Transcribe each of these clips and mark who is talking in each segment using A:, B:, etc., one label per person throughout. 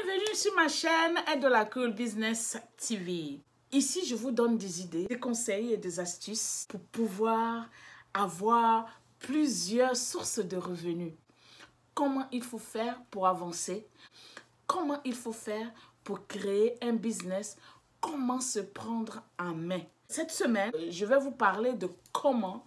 A: Bienvenue sur ma chaîne Aide de la Cool Business TV. Ici, je vous donne des idées, des conseils et des astuces pour pouvoir avoir plusieurs sources de revenus. Comment il faut faire pour avancer? Comment il faut faire pour créer un business? Comment se prendre en main? Cette semaine, je vais vous parler de comment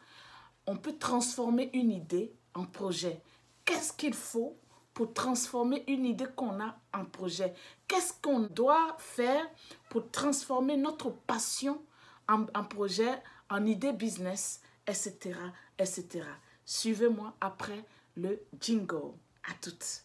A: on peut transformer une idée en projet. Qu'est-ce qu'il faut pour transformer une idée qu'on a en projet? Qu'est-ce qu'on doit faire pour transformer notre passion en projet, en idée business, etc., etc. Suivez-moi après le jingle. À toutes.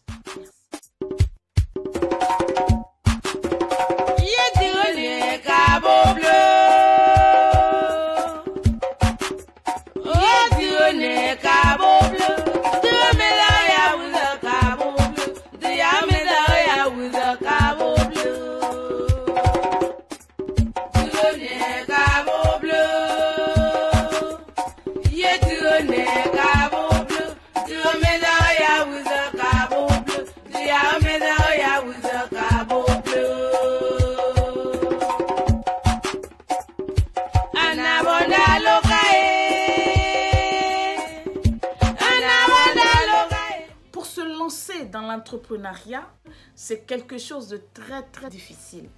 A: Pour se lancer dans l'entrepreneuriat, c'est quelque chose de très difficile.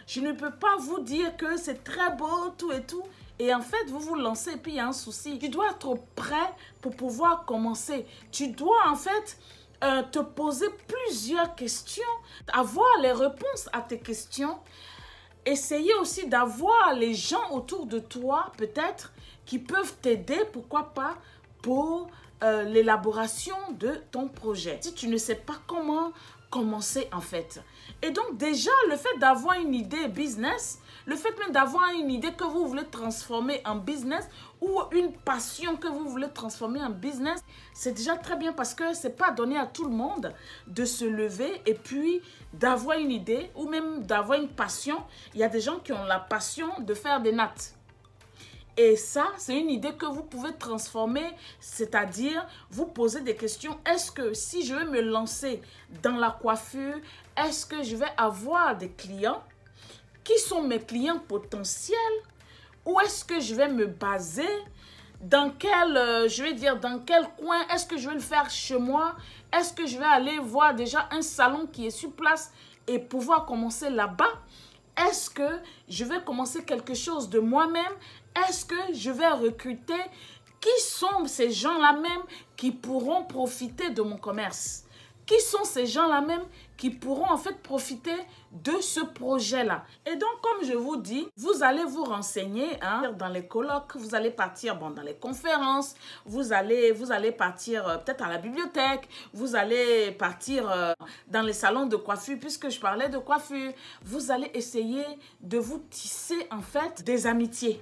A: Je ne peux pas vous dire que c'est très beau, tout et tout. Et en fait, vous vous lancez et puis il y a un souci. Tu dois être prêt pour pouvoir commencer. Tu dois en fait te poser plusieurs questions, avoir les réponses à tes questions. Essayer aussi d'avoir les gens autour de toi, peut-être, qui peuvent t'aider, pourquoi pas, pour l'élaboration de ton projet. Si tu ne sais pas comment commencer en fait. Et donc déjà, le fait d'avoir une idée business, le fait même d'avoir une idée que vous voulez transformer en business ou une passion que vous voulez transformer en business, c'est déjà très bien parce que c'est pas donné à tout le monde de se lever et puis d'avoir une idée ou même d'avoir une passion. Il y a des gens qui ont la passion de faire des nattes. Et ça, c'est une idée que vous pouvez transformer, c'est-à-dire vous poser des questions. Est-ce que si je veux me lancer dans la coiffure, est-ce que je vais avoir des clients? Qui sont mes clients potentiels? Où est-ce que je vais me baser? Dans quel, dans quel coin? Est-ce que je vais le faire chez moi? Est-ce que je vais aller voir déjà un salon qui est sur place et pouvoir commencer là-bas? Est-ce que je vais commencer quelque chose de moi-même? Est-ce que je vais recruter? Qui sont ces gens-là même qui pourront profiter de mon commerce? Qui sont ces gens-là même qui pourront en fait profiter de ce projet-là? Et donc, comme je vous dis, vous allez vous renseigner dans les colloques, vous allez partir dans les conférences, vous allez partir peut-être à la bibliothèque, vous allez partir dans les salons de coiffure, puisque je parlais de coiffure. Vous allez essayer de vous tisser en fait des amitiés.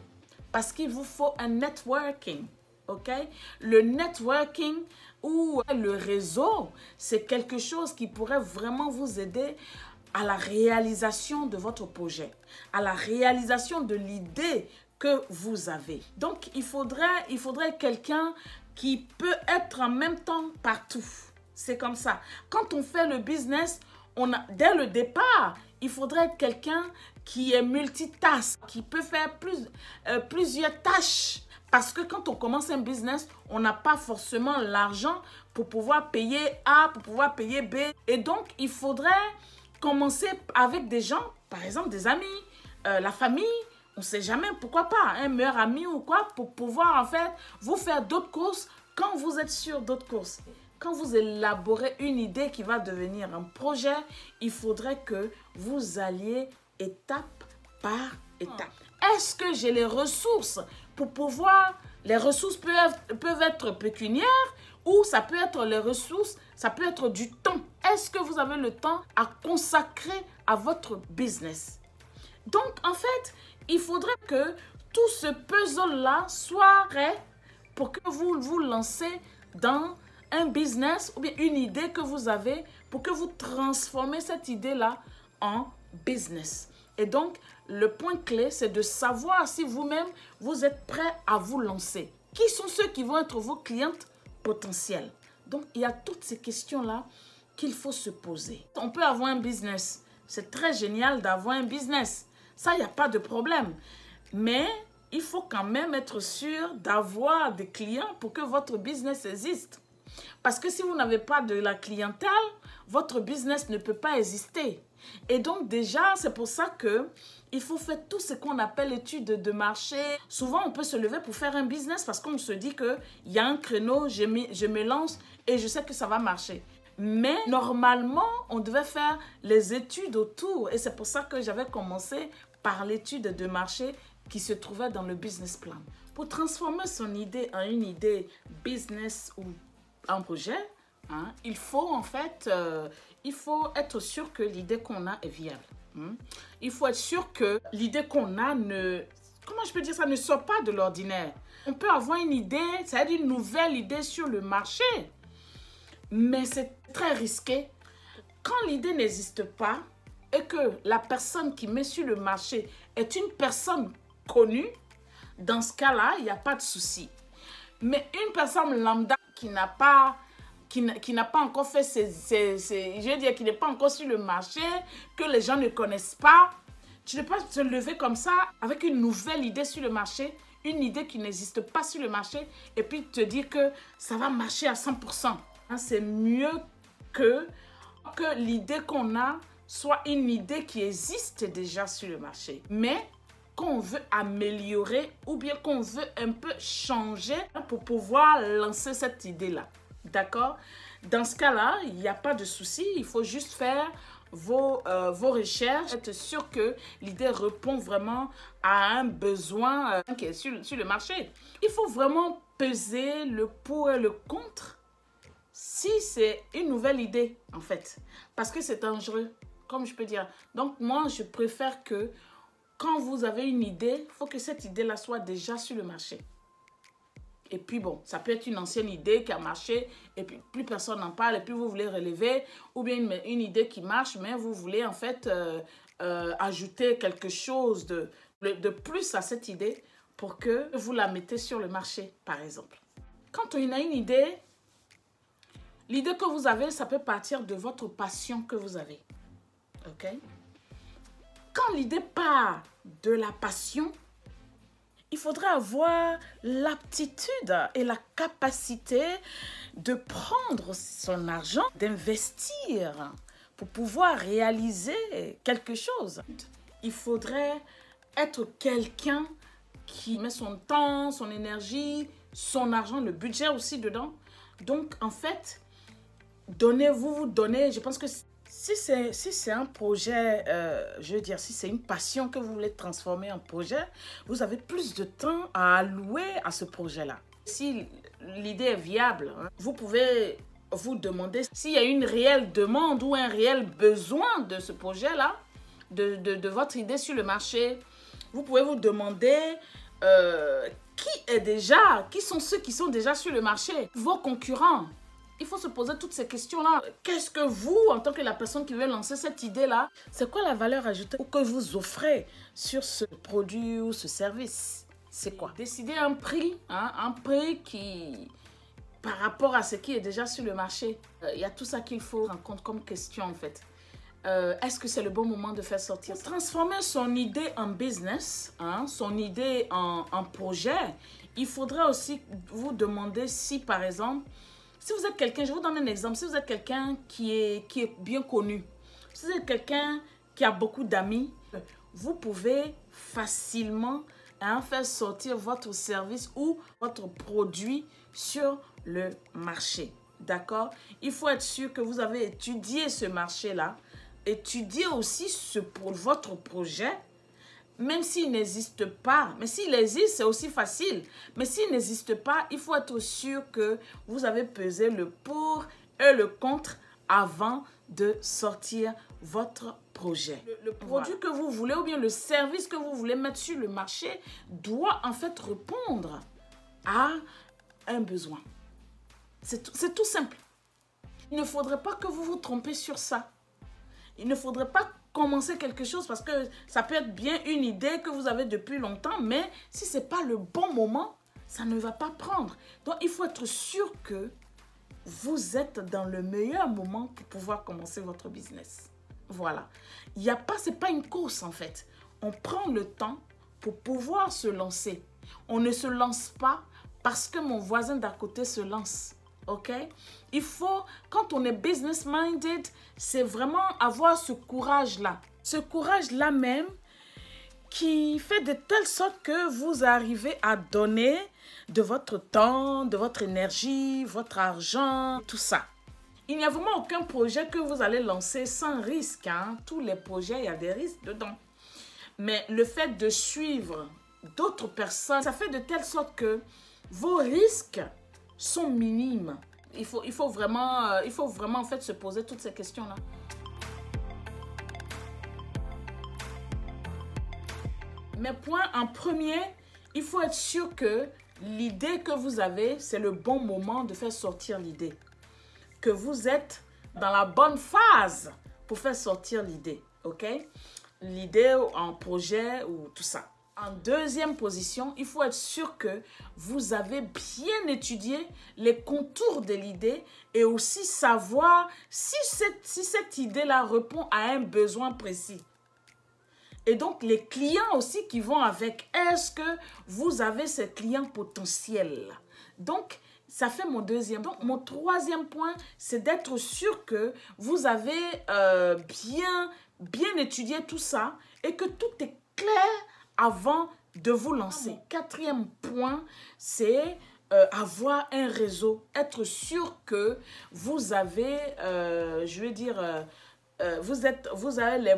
A: Parce qu'il vous faut un networking, ok? Le networking ou le réseau, c'est quelque chose qui pourrait vraiment vous aider à la réalisation de votre projet, à la réalisation de l'idée que vous avez. Donc, il faudrait quelqu'un qui peut être en même temps partout. C'est comme ça. Quand on fait le business, dès le départ, il faudrait quelqu'un qui est multitask, qui peut faire plusieurs tâches. Parce que quand on commence un business, on n'a pas forcément l'argent pour pouvoir payer A, pour pouvoir payer B. Et donc, il faudrait commencer avec des gens, par exemple des amis, la famille. On ne sait jamais, pourquoi pas, un meilleur ami ou quoi, pour pouvoir en fait vous faire d'autres courses quand vous êtes sur d'autres courses. Quand vous élaborez une idée qui va devenir un projet, il faudrait que vous alliez étape par étape. Est-ce que j'ai les ressources pour pouvoir... Les ressources peuvent être pécuniaires ou ça peut être les ressources, ça peut être du temps. Est-ce que vous avez le temps à consacrer à votre business? Donc, en fait, il faudrait que tout ce puzzle-là soit prêt pour que vous vous lancez dans un business ou bien une idée que vous avez pour que vous transformez cette idée-là en business. Et donc, le point clé, c'est de savoir si vous-même, vous êtes prêt à vous lancer. Qui sont ceux qui vont être vos clientes potentielles? Donc, il y a toutes ces questions-là qu'il faut se poser. On peut avoir un business. C'est très génial d'avoir un business. Ça, il n'y a pas de problème. Mais il faut quand même être sûr d'avoir des clients pour que votre business existe. Parce que si vous n'avez pas de la clientèle, votre business ne peut pas exister. Et donc déjà, c'est pour ça que il faut faire tout ce qu'on appelle étude de marché. Souvent, on peut se lever pour faire un business parce qu'on se dit qu'il y a un créneau, je me lance et je sais que ça va marcher. Mais normalement, on devait faire les études autour. Et c'est pour ça que j'avais commencé par l'étude de marché qui se trouvait dans le business plan. Pour transformer son idée en une idée business ou un projet, hein, il faut en fait, il faut être sûr que l'idée qu'on a est viable. Il faut être sûr que l'idée qu'on a comment je peux dire ça, ne sort pas de l'ordinaire. On peut avoir une idée, c'est-à-dire une nouvelle idée sur le marché, mais c'est très risqué. Quand l'idée n'existe pas et que la personne qui met sur le marché est une personne connue, dans ce cas-là, il n'y a pas de souci. Mais une personne lambda qui n'a pas encore fait je veux dire, qui n'est pas encore sur le marché, que les gens ne connaissent pas, tu ne peux pas te lever comme ça avec une nouvelle idée sur le marché, une idée qui n'existe pas sur le marché, et puis te dire que ça va marcher à 100%. C'est mieux que l'idée qu'on a soit une idée qui existe déjà sur le marché, mais qu'on veut améliorer ou bien qu'on veut un peu changer pour pouvoir lancer cette idée-là. D'accord? Dans ce cas-là, il n'y a pas de souci. Il faut juste faire vos recherches, être sûr que l'idée répond vraiment à un besoin qui est sur le marché. Il faut vraiment peser le pour et le contre si c'est une nouvelle idée, en fait. Parce que c'est dangereux, comme je peux dire. Donc, moi, je préfère que quand vous avez une idée, il faut que cette idée-là soit déjà sur le marché. Et puis bon, ça peut être une ancienne idée qui a marché et puis plus personne n'en parle et puis vous voulez relever, ou bien une idée qui marche, mais vous voulez en fait ajouter quelque chose de plus à cette idée pour que vous la mettez sur le marché, par exemple. Quand on a une idée, l'idée que vous avez, ça peut partir de votre passion que vous avez. OK? Quand l'idée part de la passion, il faudra avoir l'aptitude et la capacité de prendre son argent, d'investir pour pouvoir réaliser quelque chose. Il faudrait être quelqu'un qui met son temps, son énergie, son argent, le budget aussi dedans. Donc, en fait, vous donnez, je pense que si c'est un projet, je veux dire, si c'est une passion que vous voulez transformer en projet, vous avez plus de temps à allouer à ce projet-là. Si l'idée est viable, hein, vous pouvez vous demander s'il y a une réelle demande ou un réel besoin de ce projet-là, de votre idée sur le marché. Vous pouvez vous demander qui sont ceux qui sont déjà sur le marché, vos concurrents. Il faut se poser toutes ces questions-là. Qu'est-ce que vous, en tant que la personne qui veut lancer cette idée-là, c'est quoi la valeur ajoutée que vous offrez sur ce produit ou ce service? C'est quoi? Décider un prix, hein, un prix qui, par rapport à ce qui est déjà sur le marché, il y a tout ça qu'il faut prendre en compte comme question en fait. Est-ce que c'est le bon moment de faire sortir ça? Transformer son idée en business, hein, son idée en projet, il faudra aussi vous demander si, par exemple, si vous êtes quelqu'un, je vous donne un exemple, si vous êtes quelqu'un qui est bien connu, si vous êtes quelqu'un qui a beaucoup d'amis, vous pouvez facilement faire sortir votre service ou votre produit sur le marché. D'accord? Il faut être sûr que vous avez étudié ce marché-là, étudier aussi votre projet, même s'il n'existe pas. Mais s'il existe, c'est aussi facile. Mais s'il n'existe pas, il faut être sûr que vous avez pesé le pour et le contre avant de sortir votre projet. Le produit que vous voulez ou bien le service que vous voulez mettre sur le marché doit en fait répondre à un besoin. C'est tout simple. Il ne faudrait pas que vous vous trompez sur ça. Il ne faudrait pas commencer quelque chose parce que ça peut être bien une idée que vous avez depuis longtemps, mais si ce n'est pas le bon moment, ça ne va pas prendre. Donc, il faut être sûr que vous êtes dans le meilleur moment pour pouvoir commencer votre business. Voilà. Il n'y a pas, c'est pas une course en fait. On prend le temps pour pouvoir se lancer. On ne se lance pas parce que mon voisin d'à côté se lance. Ok? Il faut, quand on est business minded, c'est vraiment avoir ce courage-là. Ce courage-là même qui fait de telle sorte que vous arrivez à donner de votre temps, de votre énergie, votre argent, tout ça. Il n'y a vraiment aucun projet que vous allez lancer sans risque. Hein? Tous les projets, il y a des risques dedans. Mais le fait de suivre d'autres personnes, ça fait de telle sorte que vos risques sont minimes. Il faut vraiment en fait se poser toutes ces questions-là. Mais point en premier, il faut être sûr que l'idée que vous avez, c'est le bon moment de faire sortir l'idée. Que vous êtes dans la bonne phase pour faire sortir l'idée, ok? L'idée en projet ou tout ça. En deuxième position, il faut être sûr que vous avez bien étudié les contours de l'idée et aussi savoir si cette idée-là répond à un besoin précis. Et donc, les clients aussi qui vont avec, est-ce que vous avez ces clients potentiels? Donc, ça fait mon deuxième. Donc, mon troisième point, c'est d'être sûr que vous avez bien étudié tout ça et que tout est clair avant de vous lancer. Mon quatrième point, c'est avoir un réseau. Être sûr que vous avez, vous avez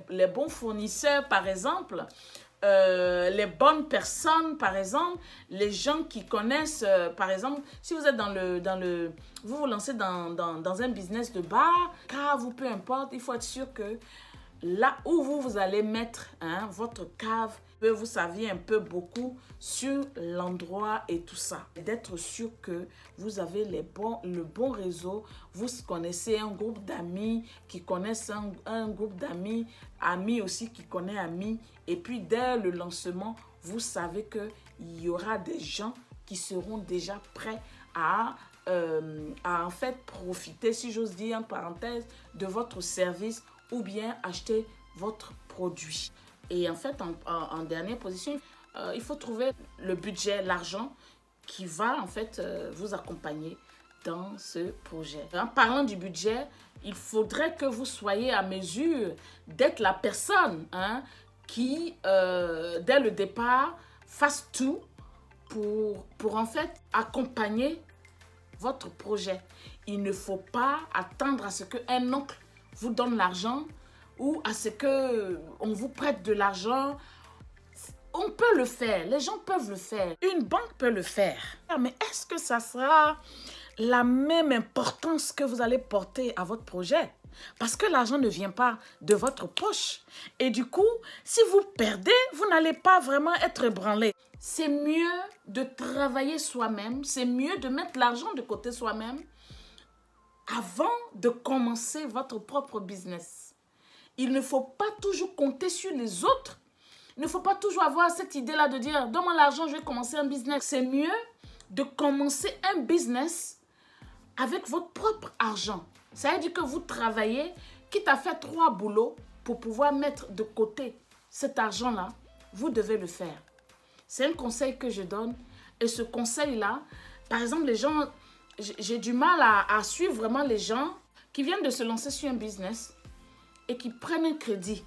A: les bons fournisseurs, par exemple, les bonnes personnes, par exemple, les gens qui connaissent, par exemple, si vous êtes vous vous lancez dans un business de bar, cave ou peu importe, il faut être sûr que là où vous allez mettre votre cave, vous saviez un peu beaucoup sur l'endroit et tout ça. D'être sûr que vous avez le bon réseau, vous connaissez un groupe d'amis qui connaissent un groupe d'amis, amis aussi qui connaissent amis. Et puis dès le lancement, vous savez qu'il y aura des gens qui seront déjà prêts à en fait profiter, si j'ose dire en parenthèse, de votre service ou bien acheter votre produit. Et en fait, en dernière position, il faut trouver le budget, l'argent qui va en fait vous accompagner dans ce projet. En parlant du budget, il faudrait que vous soyez à mesure d'être la personne qui, dès le départ, fasse tout pour en fait accompagner votre projet. Il ne faut pas attendre à ce qu'un oncle vous donne l'argent ou à ce qu'on vous prête de l'argent. On peut le faire, les gens peuvent le faire, une banque peut le faire. Mais est-ce que ça sera la même importance que vous allez porter à votre projet? Parce que l'argent ne vient pas de votre poche. Et du coup, si vous perdez, vous n'allez pas vraiment être ébranlé. C'est mieux de travailler soi-même, c'est mieux de mettre l'argent de côté soi-même avant de commencer votre propre business. Il ne faut pas toujours compter sur les autres. Il ne faut pas toujours avoir cette idée-là de dire « Donne-moi l'argent, je vais commencer un business ». C'est mieux de commencer un business avec votre propre argent. Ça veut dire que vous travaillez, quitte à faire 3 boulots pour pouvoir mettre de côté cet argent-là, vous devez le faire. C'est un conseil que je donne. Et ce conseil-là, par exemple, les gens, j'ai du mal à suivre vraiment les gens qui viennent de se lancer sur un business et qui prennent un crédit,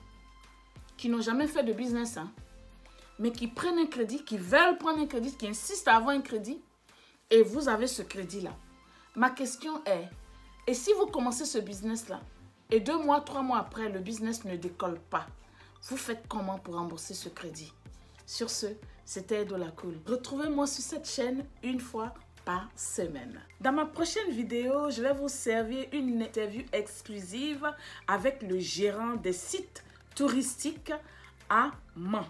A: qui n'ont jamais fait de business, mais qui prennent un crédit, qui veulent prendre un crédit, qui insistent à avoir un crédit, et vous avez ce crédit-là. Ma question est, et si vous commencez ce business-là, et 2 mois, 3 mois après, le business ne décolle pas, vous faites comment pour rembourser ce crédit? Sur ce, c'était Edola Cool. Retrouvez-moi sur cette chaîne une fois par semaine. Dans ma prochaine vidéo, je vais vous servir une interview exclusive avec le gérant des sites touristiques à Man,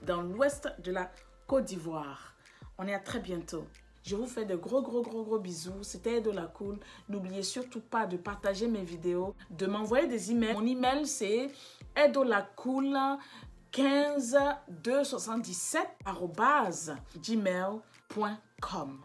A: dans l'ouest de la Côte d'Ivoire. On est à très bientôt. Je vous fais de gros bisous. C'était Edola Cool. N'oubliez surtout pas de partager mes vidéos, de m'envoyer des emails. Mon email, c'est edolacool15277@gmail.com.